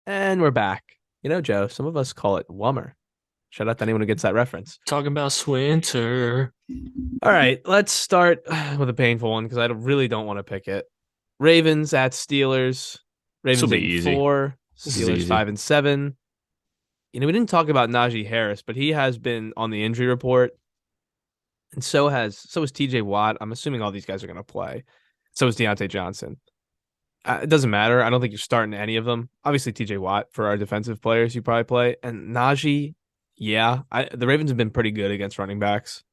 And we're back. Joe, some of us call it Wummer. Shout out to anyone who gets that reference. Talking about Swinter. All right, let's start with a painful one because really don't want to pick it. Ravens at Steelers. This will Ravens be 8 and easy. 4. This is Steelers easy. 5 and 7. We didn't talk about Najee Harris, but he has been on the injury report, and so is TJ Watt. I'm assuming all these guys are going to play. So is Deontay Johnson. It doesn't matter. I don't think you're starting any of them. Obviously, TJ Watt for our defensive players, you probably play. And Najee, yeah. The Ravens have been pretty good against running backs.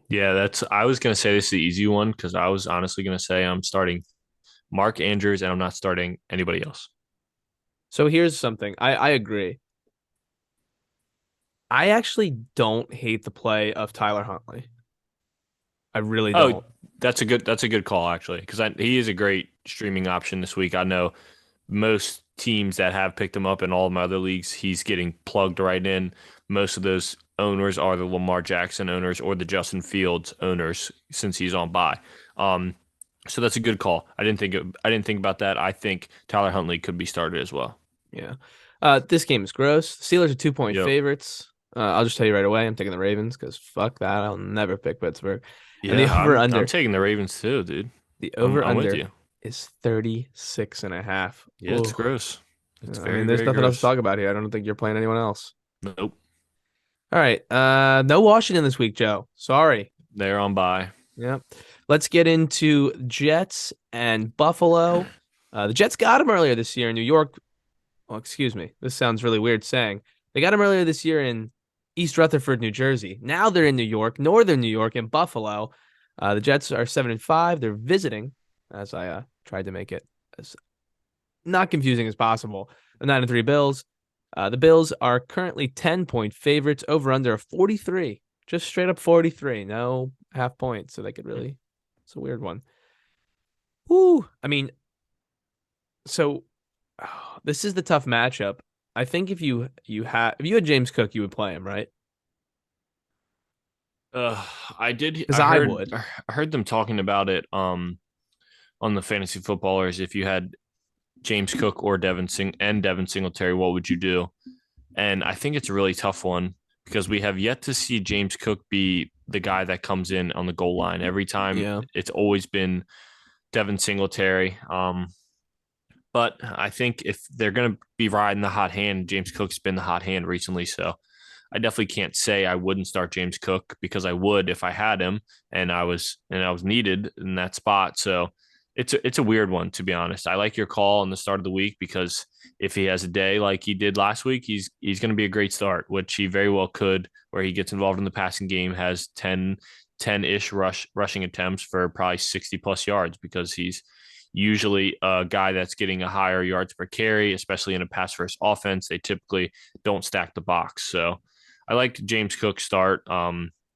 Yeah, I was gonna say this is the easy one because I was honestly gonna say I'm starting Mark Andrews and I'm not starting anybody else. So here's something. I agree. I actually don't hate the play of Tyler Huntley. I really Oh, don't. that's a good call actually because he is a great streaming option this week. I know most teams that have picked him up in all of my other leagues, he's getting plugged right in. Most of those owners are the Lamar Jackson owners or the Justin Fields owners since he's on bye. Um, so that's a good call. I didn't think about that. I think Tyler Huntley could be started as well. Yeah. This game is gross. The Steelers are 2-point Yep. favorites. I'll just tell you right away. I'm taking the Ravens because fuck that. I'll never pick Pittsburgh. And the Yeah, over I'm under, taking the Ravens too, dude. the I'm over I'm with under you. is 36 and a half. Yeah, it's Ooh. gross. It's I mean, very, there's very nothing else to gross. talk about here. I don't think you're playing anyone else. Nope. All right. No Washington this week, Joe. Sorry. They're on bye. Yep. Let's get into Jets and Buffalo. The Jets got him earlier this year in New York. Well, excuse me. This sounds really weird saying. They got him earlier this year in East Rutherford, New Jersey. Now they're in New York, Northern New York, and Buffalo. The Jets are 7 and 5. They're visiting, as I tried to make it as not confusing as possible. The 9 and 3 Bills. The Bills are currently 10-point favorites over under a 43. Just straight up 43. No half points. So they could really, it's a weird one. Ooh. I mean, so this is the tough matchup. I think if you had James Cook, you would play him, right? I did. Because I I heard. would. I heard them talking about it. On the fantasy footballers, if you had James Cook or Devin Singletary, what would you do? And I think it's a really tough one because we have yet to see James Cook be the guy that comes in on the goal line. Every time Yeah. it's always been Devin Singletary. But I think if they're going to be riding the hot hand, James Cook's been the hot hand recently. So I definitely can't say I wouldn't start James Cook because I would if I had him and I was needed in that spot. So it's a weird one, to be honest. I like your call on the start of the week because if he has a day like he did last week, he's going to be a great start, which he very well could, where he gets involved in the passing game, has 10-ish rushing attempts for probably 60 plus yards because he's usually a guy that's getting a higher yards per carry, especially in a pass first offense. They typically don't stack the box. So I like James Cook start.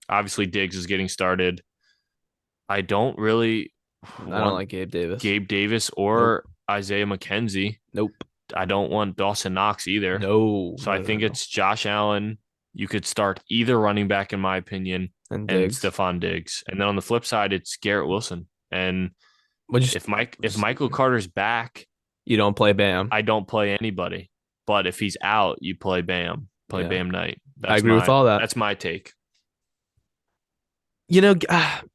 Obviously Diggs is getting started. I don't really I don't want like Gabe Davis. Gabe Davis Nope. or Isaiah McKenzie. Nope. I don't want Dawson Knox either. No. So I No, no, think no. it's Josh Allen. You could start either running back, in my opinion, And and Diggs. Stephon Diggs. And then on the flip side, it's Garrett Wilson. And But if Michael Carter's back, you don't play Bam. I don't play anybody. But if he's out, you play Bam. Play Yeah. Bam Knight. I That's agree with my all that. that's my take. I'm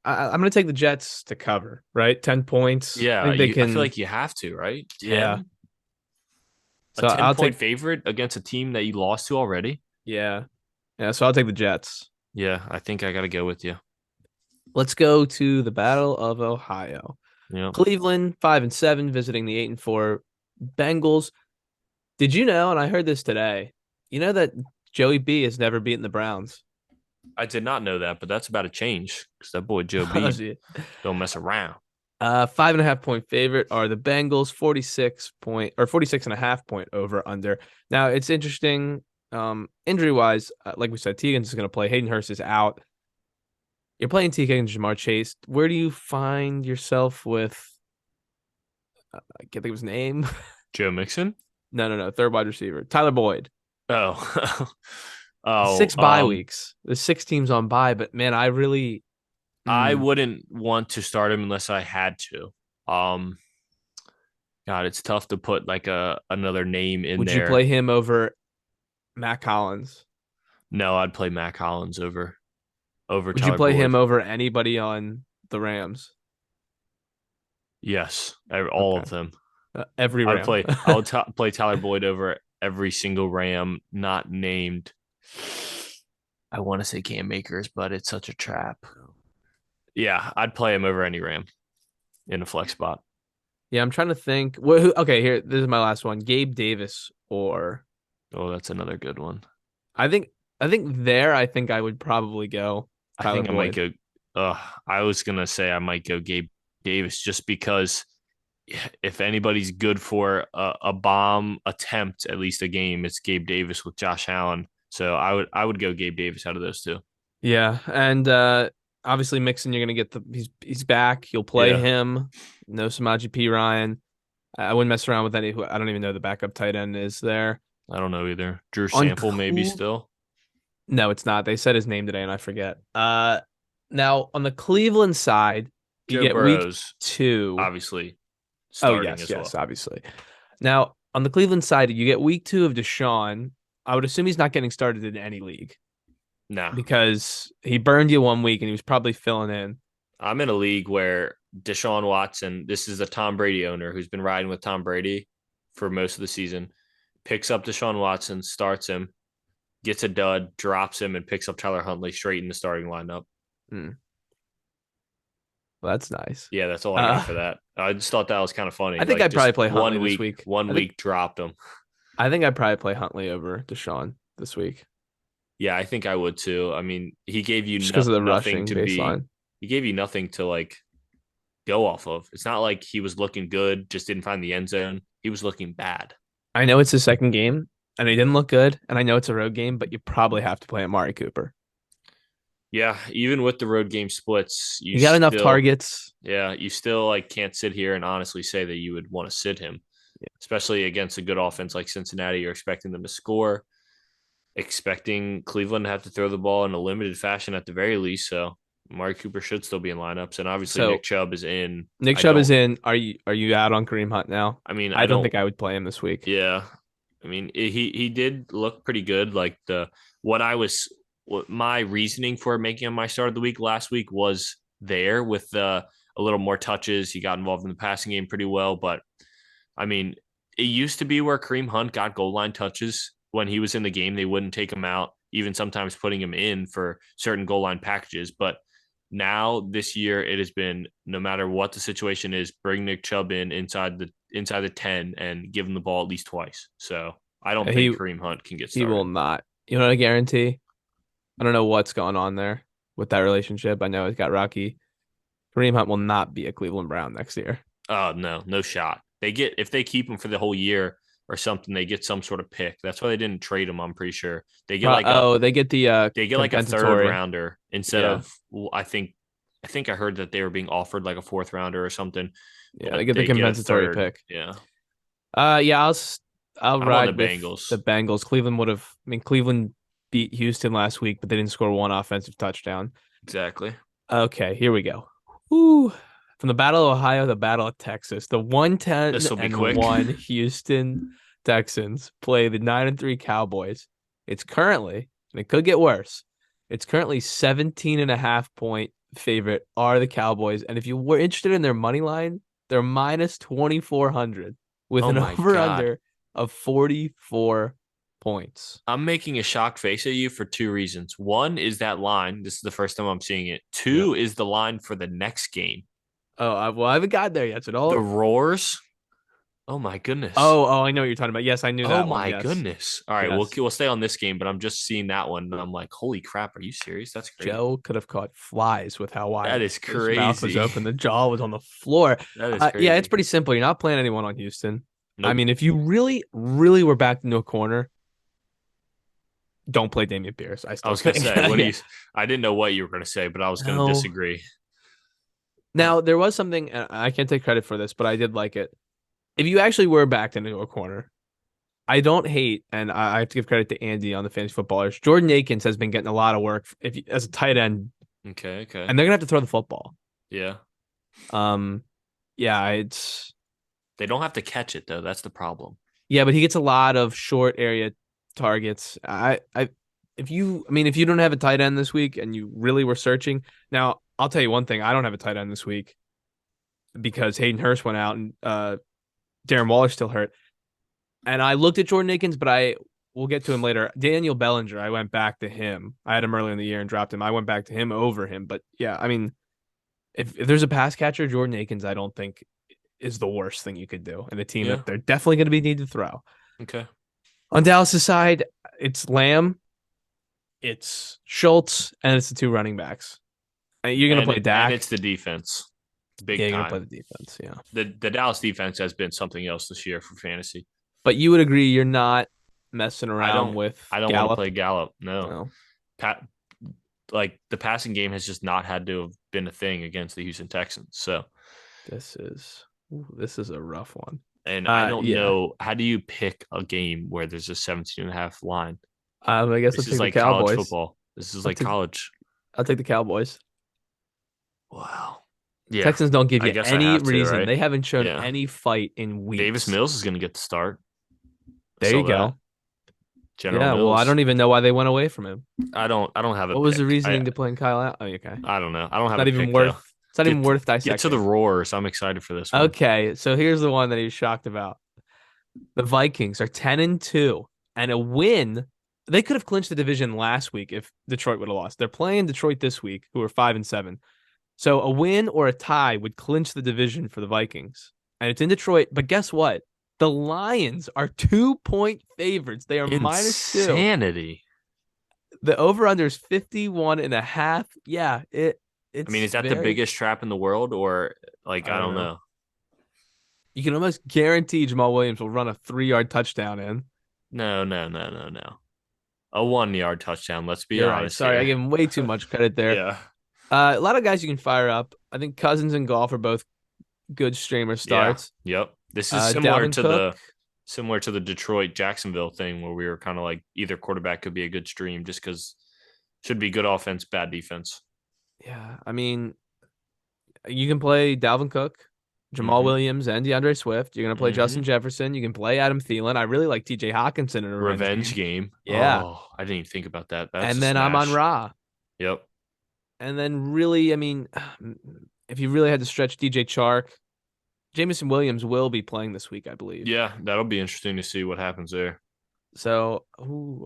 going to take the Jets to cover, right? 10 points. I Yeah, think they I feel can. like you have to, right? Yeah. 10? A So 10 I'll point take, favorite against a team that you lost to already? yeah. Yeah. So I'll take the Jets. Yeah, I think I got to go with you. Let's go to the Battle of Ohio. Yeah. Cleveland, 5 and 7, visiting the 8 and 4 Bengals. Did you know, and I heard this today, that Joey B has never beaten the Browns? I did not know that, but that's about to change because that boy Joe B don't mess around. 5.5 point favorite are the Bengals, 46.5 point over under. Now it's interesting, injury wise, like we said, Teagan's is going to play. Hayden Hurst is out. You're playing TK and Jamar Chase. Where do you find yourself with? I can't think of his name. Joe Mixon? No, no, no. Third wide receiver, Tyler Boyd. Oh. Oh, 6 bye weeks. There's 6 teams on bye, but man, I really. I Mm, wouldn't want to start him unless I had to. Um, God, it's tough to put like a another name in Would you there. play him over Matt Collins? No, I'd play Matt Collins over Would you Tyler play him Boyd. over anybody on the Rams? Yes, all Okay. of them. Every I would Ram. play. Play Tyler Boyd over every single Ram not named. I want to say Cam Makers, but it's such a trap. Yeah, I'd play him over any Ram in a flex spot. Yeah, I'm trying to think. Okay, here, this is my last one. Gabe Davis or Oh, that's another good one. I think I think I would probably go I Tyler think I might Boyd. go. I was gonna say I might go Gabe Davis just because if anybody's good for a bomb attempt, at least a game, it's Gabe Davis with Josh Allen. So I would go Gabe Davis out of those two. Yeah, and obviously Mixon, you're gonna get he's back. You'll play Yeah, him. No Samaje P. Ryan. I wouldn't mess around with any. I don't even know the backup tight end is there. I don't know either. Drew On Sample maybe Cle- still. no, it's not. They said his name today and I forget. Now on the Cleveland side, you Joe get week Burrow's 2. obviously Oh starting yes, as yes, well. obviously. Now on the Cleveland side, you get week 2 of Deshaun. I would assume he's not getting started in any league Nah, because he burned you one week and he was probably filling in. I'm in a league where Deshaun Watson, this is the Tom Brady owner who's been riding with Tom Brady for most of the season, picks up Deshaun Watson, starts him, gets a dud, drops him, and picks up Tyler Huntley straight in the starting lineup. Hmm, well, that's nice. Yeah, that's all I got Uh, for that. I just thought that was kind of I funny. think Like I'd probably just play Huntley this week. one week dropped him. I think I'd probably play Huntley over Deshaun this week Yeah, I think I would too. I mean, he gave you just because of the nothing rushing to be. baseline. He gave you nothing to like go off of. It's not like he was looking good, just didn't find the end zone. He was looking bad. I know it's his second game and he didn't look good, and I know it's a road game, but you probably have to play Amari Cooper. Yeah, even with the road game splits, He got enough targets. you still like can't sit here and honestly say that you would want to sit him, especially against a good offense like Cincinnati. You're expecting them to score, expecting Cleveland to have to throw the ball in a limited fashion at the very least. So Amari Cooper should still be in lineups, and obviously Nick So Chubb is in. Nick I Chubb is don't. in. Are you out on Kareem Hunt now? I mean, I I don't don't. think I would play him this week. Yeah, I mean, he did look pretty good. Like what I was what my reasoning for making him my start of the week last week was there with a little more touches. He got involved in the passing game pretty well, but I mean, it used to be where Kareem Hunt got goal line touches when he was in the game. They wouldn't take him out, even sometimes putting him in for certain goal line packages. But now this year, it has been no matter what the situation is, bring Nick Chubb in inside the 10 and give him the ball at least twice. So I don't think He Kareem Hunt can get he will started. not. You know what I guarantee? I don't know what's going on there with that relationship. I know it got rocky. Kareem Hunt will not be a Cleveland Brown next year. Oh no, no shot. They get if they keep him for the whole year or something, they get some sort of pick. That's why they didn't trade him. I'm pretty sure Oh, they get the they get like a third compensatory. rounder instead Yeah, of I think I heard that they were being offered like a fourth rounder or something, yeah, they but get the they get a compensatory third. pick. Yeah, Yeah, I'll I'm on the ride with the Bengals. Bengals. Cleveland would have. I mean, Cleveland beat Houston last week, but they didn't score one offensive touchdown. Exactly. Okay, here we go. Woo. From the Battle of Ohio, the Battle of Texas, the 110 This will be and quick. 1 Houston Texans play the 9-3 Cowboys. It's currently, and it could get worse. It's currently 17.5 point favorite are the Cowboys. And if you were interested in their money line, they're minus 2,400 with Oh an my over god. under of 44 points. I'm making a shocked face at you for two reasons. One is that line. This is the first time I'm seeing it. Yeah. Two is the line for the next game. Oh, I haven't got there yet. So The don't. roars. Oh my goodness. Oh, I know what you're talking about. Yes, I knew Oh that one. my Yes. goodness. All right, Yes. we'll stay on this game, but I'm just seeing that one and I'm like, holy crap, are you serious? That's crazy. Joe could have caught flies with how That wide is his mouth was crazy. open. The jaw was on the floor. That is Yeah, it's crazy. pretty simple. You're not playing anyone on Houston. I Nope. mean, if you really, really were backed into a corner, don't play Damian Pierce. I I still was gonna think. say, what do Yeah. you I didn't know what you were gonna say, but I was gonna No. disagree. Now there was something, and I can't take credit for this, but I did like it. If you actually were backed into a corner, I don't hate, and I have to give credit to Andy on the fantasy footballers. Jordan Akins has been getting a lot of work as a tight end, Okay, okay. and they're gonna have to throw the football. Yeah. Um, yeah, it's They don't have to catch it though. That's the problem. Yeah, but he gets a lot of short area targets. If you don't have a tight end this week and you really were searching, now I'll tell you one thing: I don't have a tight end this week because Hayden Hurst went out and Darren Waller's still hurt. And I looked at Jordan Akins, but we'll get to him later. Daniel Bellinger, I went back to him. I had him early in the year and dropped him. I went back to him over him. But yeah, I mean, if there's a pass catcher, Jordan Akins, I don't think is the worst thing you could do. And a team Yeah. that they're definitely going to be need to throw. Okay. On Dallas' side, it's Lamb, it's Schultz, and it's the two running backs. You're going to play And Dak. it's the defense, big Yeah, you're going to play time. the defense. Yeah. The Dallas defense has been something else this year for fantasy. But you would agree you're not messing I around don't with I don't want to Gallup. play Gallup. No. No, Pat like the passing game has just not had to have been a thing against the Houston Texans. So, this is a rough one. and I don't Yeah. know how do you pick a game where there's a 17 and a half line? I guess I'll This is take the like college Cowboys. football. This is I'll like take college. I'll take the Cowboys. Wow. Yeah. Texans don't give I you guess I any have to, reason. right? They haven't shown Yeah. any fight in Davis weeks. Mills is going to get the start. There you So that go. General Yeah, well, I Mills. don't even know why they went away from him. I don't have a What was the pick. reasoning to playing Kyle out? Oh, okay. I don't know. I don't It's have not a even pick though. worth it's not even worth Get to the dissecting. roars. I'm excited for this one. Okay, so here's the one that he's shocked about. The Vikings are 10-2 and a win. They could have clinched the division last week if Detroit would have lost. They're playing Detroit this week, who are 5-7. So a win or a tie would clinch the division for the Vikings. And it's in Detroit. But guess what? The Lions are 2-point favorites. They are -2. Insanity. The over-under is 51.5. Yeah, I mean, it's is that the very, biggest trap in the world, or like I I don't don't know. know? You can almost guarantee Jamal Williams will run a 3-yard touchdown in. No, no, no, no, no. A 1 yard touchdown. Let's be You're right. honest Sorry, I here. gave him way too much credit there. Yeah, A lot of guys you can fire up. I think Cousins and Golf are both good streamer yeah, starts. yep. This is Dalvin Cook. similar to the Detroit Jacksonville thing where we were kind of like either quarterback could be a good stream just because should be good offense, bad defense. Yeah, I mean, you can play Dalvin Cook, Jamal Mm-hmm. Williams, and DeAndre Swift. You're gonna play Mm-hmm. Justin Jefferson. You can play Adam Thielen. I really like TJ Hawkinson in a revenge Revenge game. game. Yeah, Oh, I didn't even think about that. That's and a then I'm on smash. Ra. Yep. And then really, I mean, if you really had to stretch DJ Chark, Jameson Williams will be playing this week, I believe. Yeah, that'll be interesting to see what happens there. So,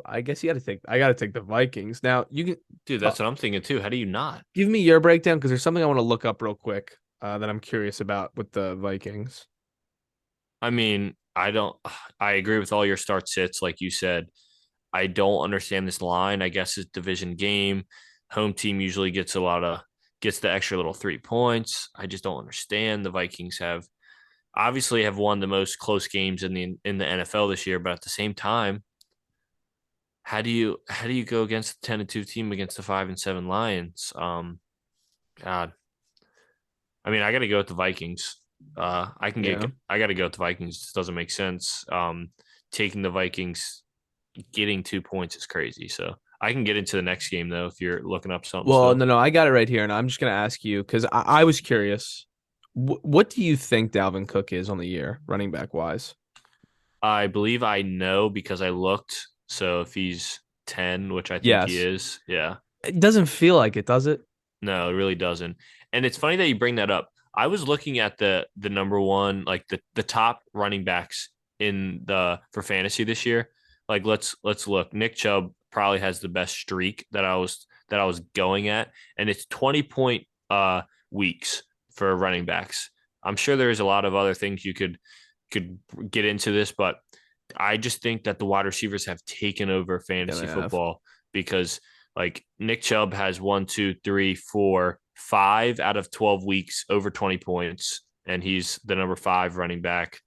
I guess I got to take the Vikings. Now, you can Dude, that's what I'm thinking too. How do you not? give me your breakdown because there's something I want to look up real quick that I'm curious about with the Vikings. I mean, I don't I agree with all your start sits, like you said. I don't understand this line. I guess it's division game. Home team usually gets the extra little 3 points. I just don't understand. The Vikings have won the most close games in the NFL this year, but at the same time, how do you go against the 10-2 team against the 5-7 Lions? God, I mean, I got to go with the Vikings. Yeah. I got to go with the Vikings. This doesn't make sense. Taking the Vikings, getting 2 points is crazy. So I can get into the next game though if you're looking up something Well, still. no, I got it right here, and I'm just gonna ask you because I was curious. What do you think Dalvin Cook is on the year, running back wise? I believe I know because I looked. So if he's 10, which I think he Yes. is, yeah. It doesn't feel like it, does it? No, it really doesn't. And it's funny that you bring that up. I was looking at the number one, like the top running backs in the for fantasy this year. Like let's look. Nick Chubb probably has the best streak that I was going at, and it's 20 point weeks for running backs. I'm sure there's a lot of other things you could get into this, but I just think that the wide receivers have taken over Yeah, fantasy they have. football because like Nick Chubb has 5 out of 12 weeks over 20 points, and he's the number 5 running back.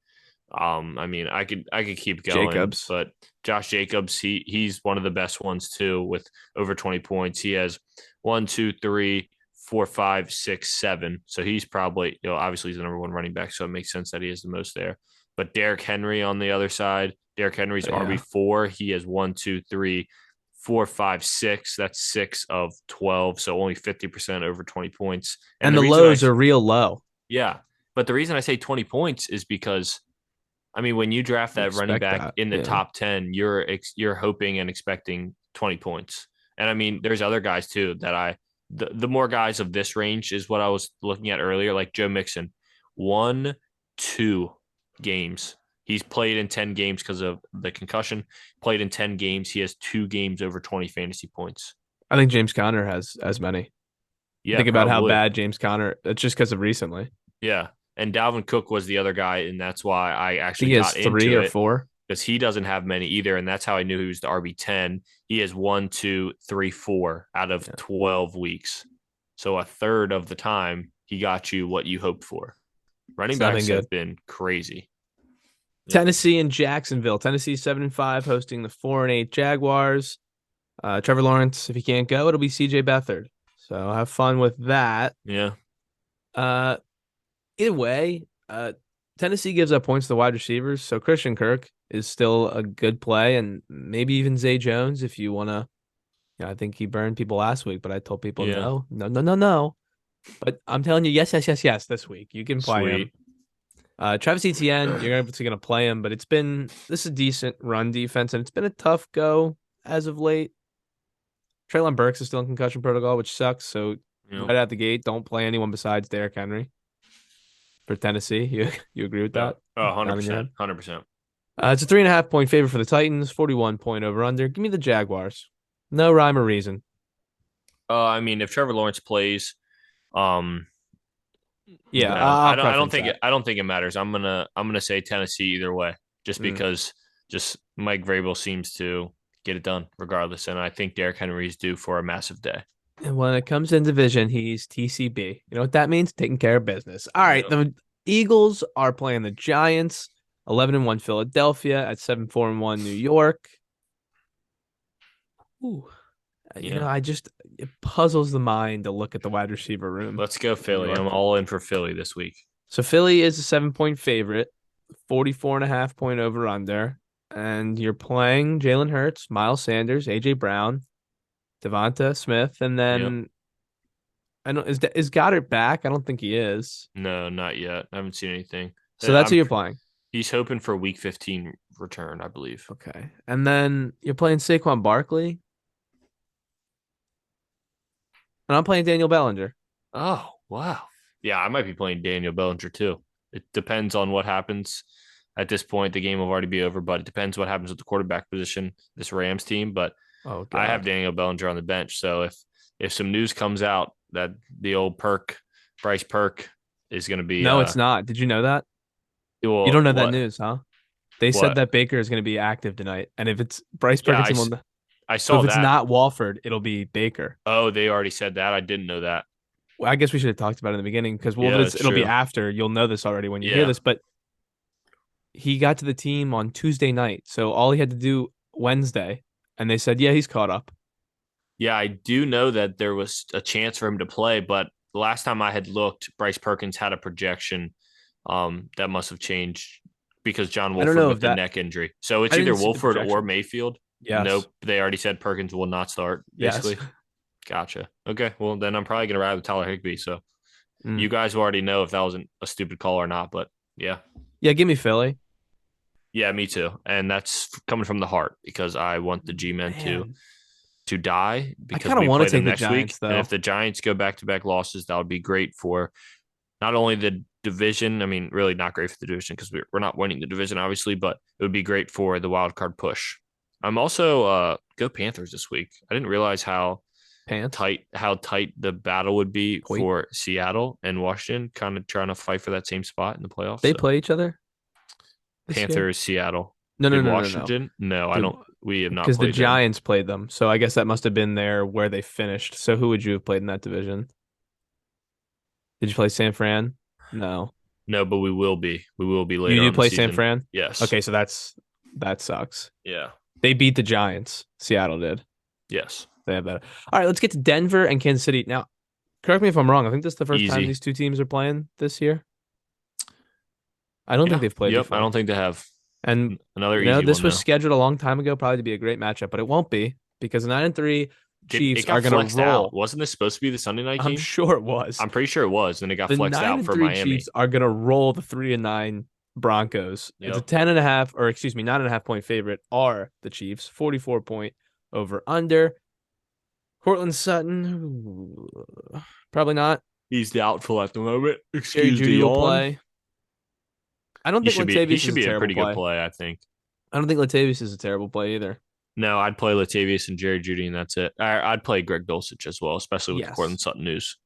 I mean, I could keep going, Jacobs. but Josh Jacobs, he's one of the best ones too, with over 20 points. He has 1, 2, 3, 4, 5, 6, 7. So he's probably, obviously he's the number 1 running back, so it makes sense that he has the most there. But Derrick Henry on the other side, Derrick Henry's Yeah. RB4. He has 1, 2, 3, 4, 5, 6. That's 6 of 12, so only 50% over 20 points. And And the the reason lows are real low. yeah, But the reason I say 20 points is because I mean, when you draft You that running expect back that. in the Yeah. top 10, you're hoping and expecting 20 points. And I mean, there's other guys too that the more guys of this range is what I was looking at earlier, like Joe Mixon. 1, 2 games. He's played in 10 games because of the concussion. Played in 10 games. He has 2 games over 20 fantasy points. I think James Conner has as many. Yeah, Think about how probably. bad James Conner. It's just because of recently. Yeah. And Dalvin Cook was the other guy, and that's why I I think actually he has got three into or it four. because he doesn't have many either, and that's how I knew he was the RB10. He has 1, 2, 3, 4 out of Yeah. 12 weeks, so a third of the time he got you what you hoped for. Running It's nothing backs good. have been crazy. Yeah, Tennessee and Jacksonville. Tennessee 7-5 hosting the 4-8 Jaguars. Trevor Lawrence, if he can't go, it'll be CJ Beathard. So have fun with that. yeah, Uh, Either way, Tennessee gives up points to wide receivers. So Christian Kirk is still a good play, and maybe even Zay Jones if you want to. I think he burned people last week, but I told people yeah. no, no, no, no, no. But I'm telling you, yes, yes, yes, yes. This week you can play him. Sweet. Travis Etienne, you're obviously going to play him, but this is a decent run defense, and it's been a tough go as of late. Traylon Burks is still in concussion protocol, which sucks. So Yeah, right out the gate, don't play anyone besides Derrick Henry for Tennessee. You agree with yeah. that? Oh, Not in your 100%, head. 100%. It's a 3.5 point favorite for the Titans. 41 point over under. Give me the Jaguars. No rhyme or reason. I mean, if Trevor Lawrence plays, um, Yeah, no, I'll preference I don't think it matters. I'm gonna say Tennessee either way, just that. because just Mike Vrabel seems to get it done regardless, and I think Derrick Henry is due for a massive day. And when it comes in division, he's TCB. You know what that means? Taking care of business. All right, Yeah, the Eagles are playing the Giants. 11-1 Philadelphia at 7-4-1 New York. Ooh, yeah. it puzzles the mind to look at the wide receiver room Let's go in New Philly. I'm York. all in for Philly this week. So Philly is a 7 point favorite, 44.5 point over under. And you're playing Jalen Hurts, Miles Sanders, AJ Brown, Devonta Smith, and Yeah. then I don't is Goddard back? I don't think he is. No, not yet. I haven't seen anything. So that's who I'm you're playing. He's hoping for Week 15 return, I believe. Okay. And then you're playing Saquon Barkley, and I'm playing Daniel Bellinger. Oh, wow. Yeah, I might be playing Daniel Bellinger too. It depends on what happens. At this point, the game will already be over, but it depends what happens with the quarterback position, this Rams team. But Oh I have God. Daniel Bellinger on the bench. So if some news comes out that the old Bryce Perk is gonna be No, it's not. Did you know that? You well don't know that what news, huh? They said what that Baker is going to be active tonight, and if it's Bryce yeah, Perkins, will. I So saw if it's that. not Walford, it'll be Baker. Oh, they already said that. I didn't know that. Well, I guess we should have talked about it in the beginning because Yeah, that's it'll be true. after. You'll know this already when you hear Yeah. this, but he got to the team on Tuesday night, so all he had to do Wednesday, and they said, yeah, he's caught up. Yeah, I do know that there was a chance for him to play, but the last time I had looked, Bryce Perkins had a projection. That must have changed because John I don't Wolford know with if the that. neck injury. So I it's either didn't see the Wolford or projection. Mayfield. Yes, Nope, they already said Perkins will not start, yes. basically. Gotcha. Okay, well, then I'm probably going to ride with Tyler Higbee. So Mm. you guys will already know if that was a stupid call or not, but yeah. Yeah, give me Philly. Yeah, me too. And that's coming from the heart because I want the G men Man, to die I because kind of we want to play them take the next week. Giants And if though. the Giants go back to back losses, that would be great for not only the division. I mean, really not great for the division because we're not winning the division, obviously, but it would be great for the wild card push. I'm also go Panthers this week. I didn't realize Pants. how tight the battle would be Wait, for Seattle and Washington, kind of trying to fight for that same spot in the playoffs. they So play each other this year? Panthers, Seattle. No, no, Did no, no, no. Washington? No, I Did don't. We have not because the played them. Giants played them, so I guess that must have been there where they finished. So who would you have played in that division? Did you play San Fran? No. No, but we will be. We will be You later did on the play San season. Fran? Yes. Okay, so that sucks. Yeah. They beat the Giants. Seattle did. Yes. They have that. All right, let's get to Denver and Kansas City. Now, correct me if I'm wrong. I think this is the first time Easy. these two teams are playing this year. I don't think Yeah. they've played Yep. I before. don't think they have And another easy this one was though. scheduled a long time ago, probably to be a great matchup, but it won't be because 9-3 It Chiefs are got going to flexed out. roll. Wasn't this supposed to be the Sunday night I'm game? sure it was. I'm pretty sure it was. Then it got The flexed nine out and for three Miami. Chiefs are going to roll the 3-9 Broncos. It's a Yep. 10.5, or excuse me, 9.5 point favorite are the Chiefs. 44 point over under. Cortland Sutton, probably not. He's doubtful at the moment. Jerry Excuse the Judy will yawn. play. I don't He think should be he Latavius is should a be a terrible pretty good play. play, I think. I don't think Latavius is a terrible play either. No, I'd play Latavius and Jerry Judy, and that's it. I'd play Greg Dulcich as well, especially with the Yes. Cortland Sutton news.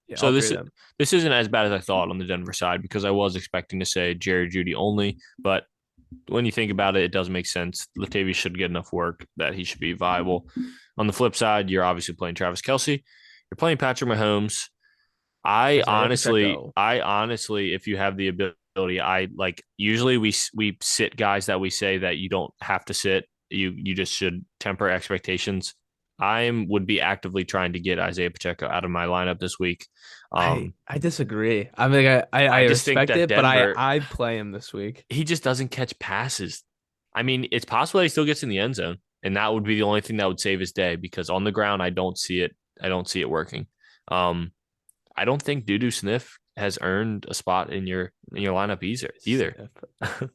Yeah, So all three of them. this isn't as bad as I thought on the Denver side because I was expecting to say Jerry Judy only, but when you think about it, it does make sense. Latavius should get enough work that he should be viable. On the flip side, you're obviously playing Travis Kelce. You're playing Patrick Mahomes. Isaiah Pacheco. I honestly, if you have the ability, I like usually we sit guys that we say that you don't have to sit. You just should temper expectations. Would be actively trying to get Isaiah Pacheco out of my lineup this week. I disagree. I mean, I I just think respect that it, but I Denver, I'd play him this week. he just doesn't catch passes. I mean, it's possible that he still gets in the end zone, and that would be the only thing that would save his day because on the ground, I don't see it. I don't see it working. Um, I don't think Dudu Sniff has earned a spot in your lineup either. Sniff.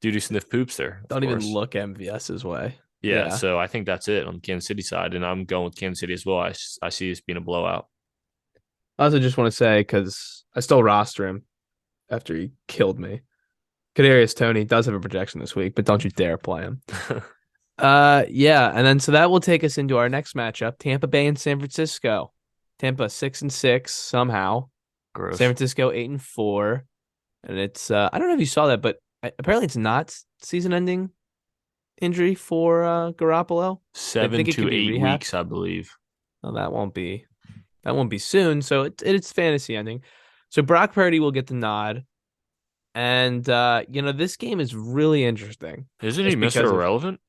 Dudu Sniff poops there, of Don't even course. look MVS's way. Yeah, Yeah. so I think that's it on the Kansas City side, and I'm going with Kansas City as well. I see this being a blowout. I also just want to say, because I still roster him after he killed me. Kadarius Toney does have a projection this week, but don't you dare play him. Yeah, and then so that will take us into our next matchup: Tampa Bay and San Francisco. Tampa 6-6 somehow. San Gross. Francisco 8-4, and it's I don't know if you saw that, but apparently it's not season-ending injury for Garoppolo. They Seven think it to could be eight rehab. weeks, I believe. No, that won't be soon. So it's fantasy ending. So Brock Purdy will get the nod. And this game is really interesting Isn't he just Mr. because of Irrelevant?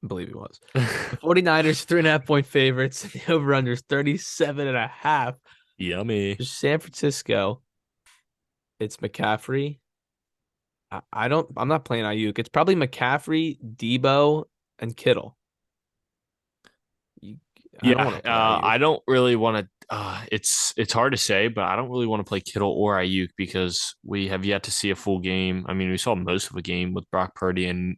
I believe he was. The 49ers 3.5 point favorites. The over-under is 37.5. Yummy. Just San Francisco. It's McCaffrey. I'm not playing Ayuk. It's probably McCaffrey, Debo, and Kittle. I don't Yeah, want to play Ayuk. I don't really want to. It's hard to say, but I don't really want to play Kittle or Ayuk because we have yet to see a full game. I mean, we saw most of a game with Brock Purdy and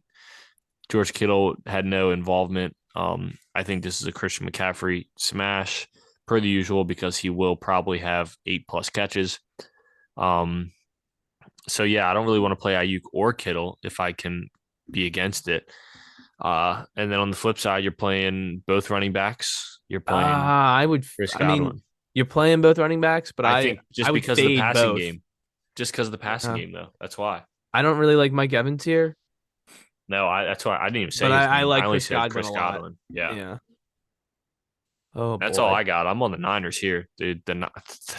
George Kittle had no involvement. I think this is a Christian McCaffrey smash per the usual because he will probably have 8+ catches. Um, so yeah, I don't really want to play Ayuk or Kittle if I can be against it. And then on the flip side, you're playing both running backs. You're playing Chris I mean, Godwin. you're playing both running backs, but I I think I just would because of the fade passing both. game. Just because of the passing Uh, game, though. That's why. I don't really like Mike Evans here, No, that's why I didn't even but say his I name. I like only Chris said Godwin Chris a lot. Godwin. Yeah. Yeah. Oh That's all boy. I got. I'm on the Niners here, dude. The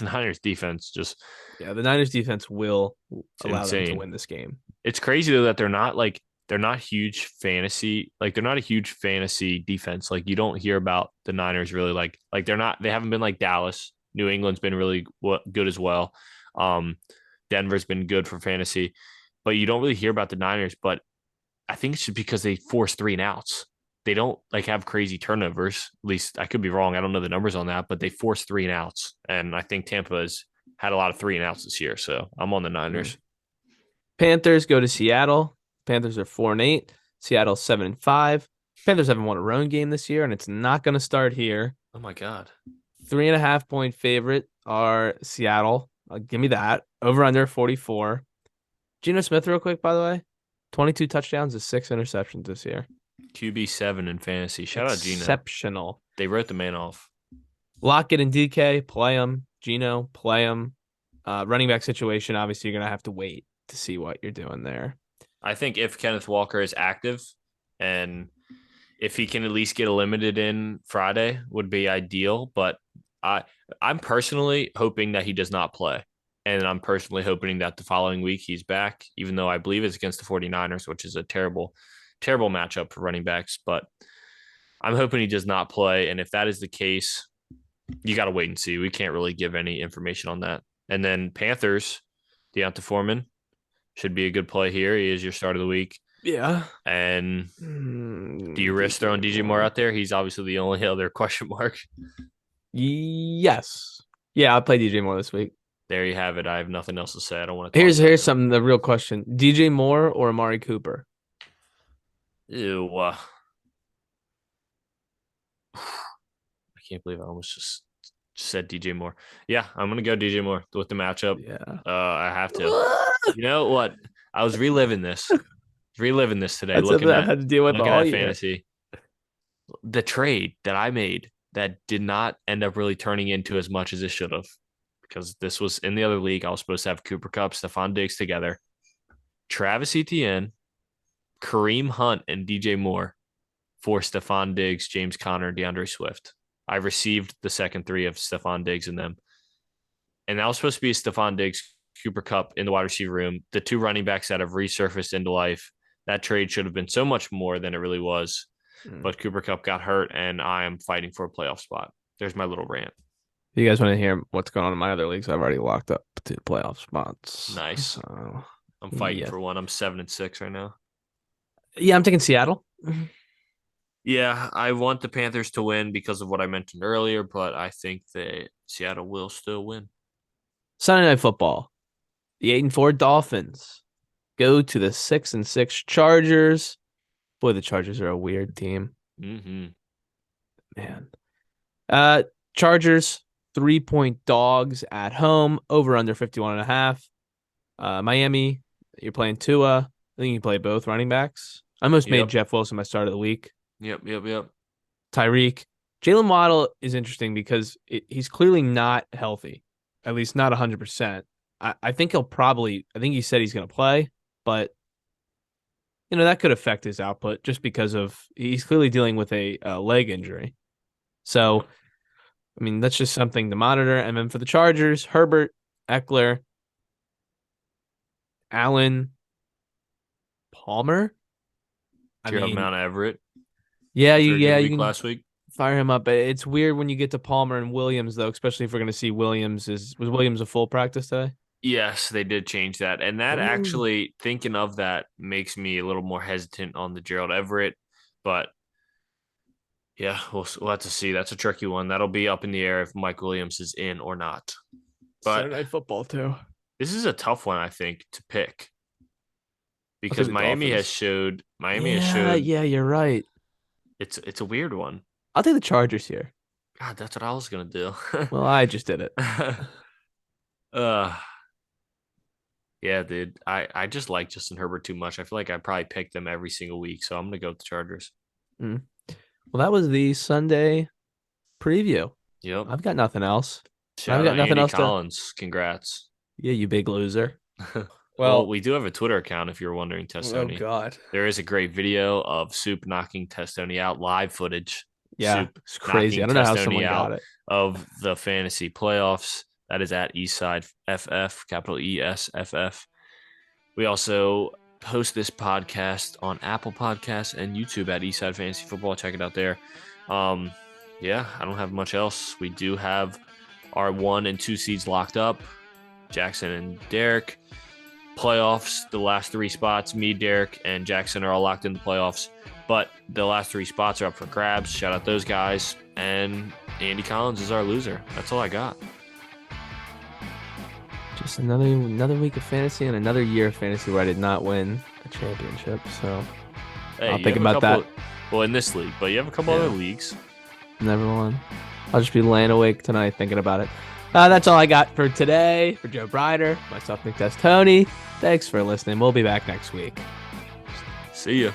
Niners defense just Yeah, the Niners defense will it's allow them to insane. win this game. It's crazy though that they're not huge fantasy they're not a huge fantasy defense. Like you don't hear about the Niners really like they haven't been like Dallas. New England's been really good as well. Um, Denver's been good for fantasy, but you don't really hear about the Niners. But I think it's just because they force 3-and-outs. They don't like have crazy turnovers. At least I could be wrong. I don't know the numbers on that, but they force 3-and-outs, and I think Tampa has had a lot of 3-and-outs this year. So I'm on the Mm. Niners. Panthers go to Seattle. Panthers are 4-8. Seattle 7-5. Panthers haven't won a road game this year, and it's not going to start here. Oh my god. 3.5 point favorite are Seattle. Give me that. Over under 44. Geno Smith, real quick, by the way. 22 touchdowns and 6 interceptions this year. QB7 in fantasy. Shout out Gino. Exceptional. They wrote the man off. Lockett and DK, play them. Geno, play them. Running back situation, obviously, you're going to have to wait to see what you're doing there. I think if Kenneth Walker is active and if he can at least get a limited in Friday would be ideal. But I I'm personally hoping that he does not play. And I'm personally hoping that the following week he's back, even though I believe it's against the 49ers, which is a terrible, terrible matchup for running backs. But I'm hoping he does not play. And if that is the case, you got to wait and see. We can't really give any information on that. And then Panthers, Deonta Foreman should be a good play here. He is your start of the week. Yeah. And do you risk throwing DJ Moore out there? He's obviously the only other question mark. Yes. Yeah, I'll play DJ Moore this week. There you have it. I have nothing else to say. I don't want to talk about Here's him. something, the real question. DJ Moore or Amari Cooper? Ew. I can't believe I almost just said DJ Moore. Yeah, I'm gonna go DJ Moore with the matchup. Yeah. I have to. You know what? I was reliving this today, That's something looking I've at had to deal with all year. fantasy. The trade that I made that did not end up really turning into as much as it should have, because this was in the other league. I was supposed to have Cooper Kupp, Stephon Diggs together, Travis Etienne, Kareem Hunt, and DJ Moore for Stephon Diggs, James Conner, DeAndre Swift. I received the second three of Stephon Diggs in them. And that was supposed to be Stephon Diggs, Cooper Kupp in the wide receiver room, the two running backs that have resurfaced into life. That trade should have been so much more than it really was. But Cooper Kupp got hurt, and I am fighting for a playoff spot. There's my little rant. You guys want to hear what's going on in my other leagues? I've already locked up 2 playoff spots. Nice. So, I'm fighting for one. I'm 7-6 right now. Yeah, I'm taking Seattle. Yeah, I want the Panthers to win because of what I mentioned earlier, but I think that Seattle will still win. Sunday Night Football. The 8-4 Dolphins go to the 6-6 Chargers. Boy, the Chargers are a weird team. Mm-hmm. Man. Chargers, 3-point dogs at home, over under 51.5. Miami, you're playing Tua. I think you play both running backs. I almost made Jeff Wilson my start of the week. Yep. Tyreek. Jalen Waddle is interesting because he's clearly not healthy, at least not 100%. I think I think he said he's going to play, but that could affect his output just because he's clearly dealing with a leg injury. So, I mean, that's just something to monitor. And then for the Chargers, Herbert, Eckler, Allen, Palmer. Do you have Mount Everett? Yeah, you can last week. Fire him up. It's weird when you get to Palmer and Williams, though, especially if we're going to see Williams. Was Williams a full practice today? Yes, they did change that. And that actually, thinking of that, makes me a little more hesitant on the Gerald Everett. But yeah, we'll have to see. That's a tricky one. That'll be up in the air if Mike Williams is in or not. But Saturday Night Football, too. This is a tough one, I think, to pick. Because Miami has showed. Yeah, you're right. It's a weird one. I'll take the Chargers here. God, that's what I was gonna do. Well, I just did it. Yeah, dude. I just like Justin Herbert too much. I feel like I probably pick them every single week, so I'm gonna go with the Chargers. Well, that was the Sunday preview. Yep. I've got nothing else. Shout out Andy Collins. Congrats. Yeah, you big loser. Well, we do have a Twitter account if you're wondering, Testoni. Oh, God. There is a great video of Soup knocking Testoni out, live footage. Yeah, Soup it's crazy. I don't know how someone got it. Of the fantasy playoffs. That is at Eastside FF, capital ESFF. We also host this podcast on Apple Podcasts and YouTube at Eastside Fantasy Football. Check it out there. Yeah, I don't have much else. We do have our 1 and 2 seeds locked up. Jackson and Derek. Playoffs, the last 3 spots, me, Derek, and Jackson are all locked in the playoffs. But the last 3 spots are up for grabs. Shout out those guys. And Andy Collins is our loser. That's all I got. Just another week of fantasy and another year of fantasy where I did not win a championship. So I'll think about that. Well, in this league, but you have a couple other leagues. Never won. I'll just be laying awake tonight thinking about it. That's all I got for today. For Joe Breider, myself, Nick Testoni. Thanks for listening. We'll be back next week. See ya.